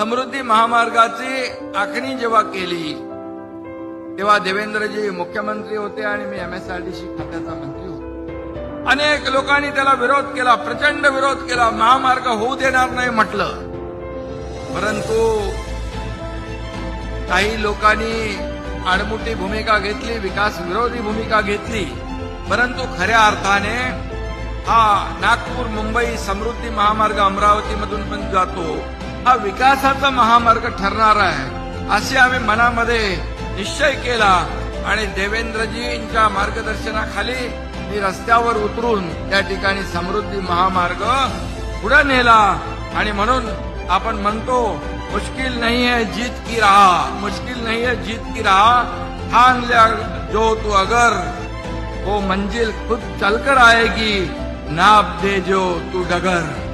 समृद्धी महामार्गाची आखणी जेव्हा केली तेव्हा देवेंद्रजी मुख्यमंत्री होते आणि मी MSRDC खात्याचा मंत्री होतो। अनेक लोकांनी त्याला विरोध केला, प्रचंड विरोध केला, महामार्ग होऊ देणार नाही म्हटलं। परंतु काही लोकांनी आडमुठी भूमिका घेतली, विकास विरोधी भूमिका घेतली। परंतु खऱ्या अर्थाने हा नागपूर मुंबई समृद्धी महामार्ग अमरावतीमधून पण जातो, हा विकासाचा महामार्ग ठरणार आहे असे आम्ही मनामध्ये निश्चय केला आणि देवेंद्रजींच्या मार्गदर्शनाखाली मी रस्त्यावर उतरून त्या ठिकाणी समृद्धी महामार्ग पुढे नेला। आणि म्हणून आपण म्हणतो मुश्किल नहीं है जीत की राह, मुश्किल नहीं है जीत की राह, ठान लिया जो तू अगर, वो मंजिल खुद चलकर आएगी, नाप दे जो तू डगर।